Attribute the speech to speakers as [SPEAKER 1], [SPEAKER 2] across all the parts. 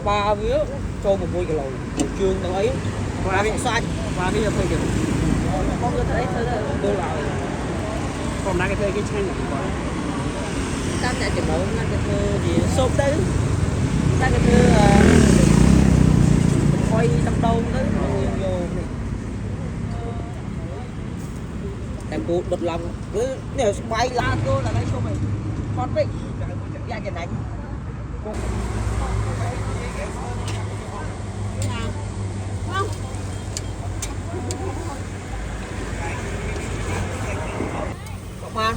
[SPEAKER 1] ba vía cho một môi cái lầu chương tao ấy qua cái xoay qua cái thôi kìa con có thấy tôi là còn đang cái chân này còn tam nhà chừng đâu đang cái gì xốp đấy đang cái quay trong đâu đấy vô em cô bật lòng cứ nếu bay la cô là đây không mày con bị ra cái đánh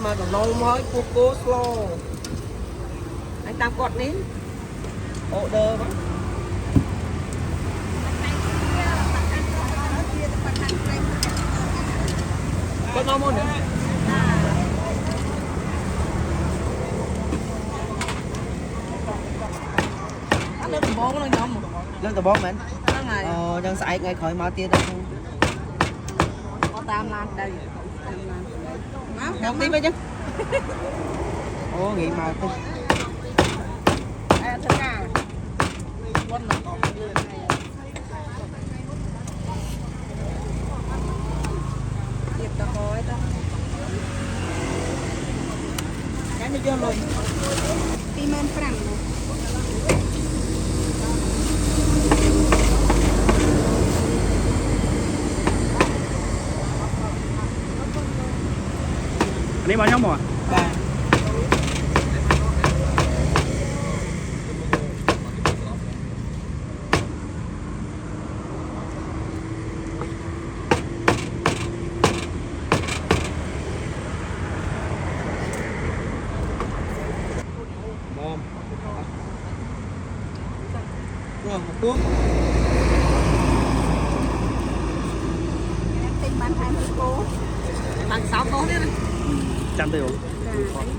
[SPEAKER 1] mà còn lâu mới cô slow anh tam cọt nín order mà có ngon không nữa anh lên từ bóng lên không lên từ bóng mình đang xài ngay khỏi mở tiền đâu có tam lan đây không tí mấy chứ ô nghĩ mà tôi thật nào quân là có tiệp ta có đó cái này chưa rồi tim em phẳng
[SPEAKER 2] anh ấy bao nhiêu mỏ?
[SPEAKER 1] Ba. Bom. Rồi, một cuốn.
[SPEAKER 3] Em bán 20 cố.
[SPEAKER 1] Bán 6 cố đấy.
[SPEAKER 2] Trăm tiêu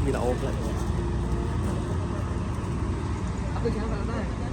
[SPEAKER 2] vì là ôm lại.
[SPEAKER 1] Aku jangan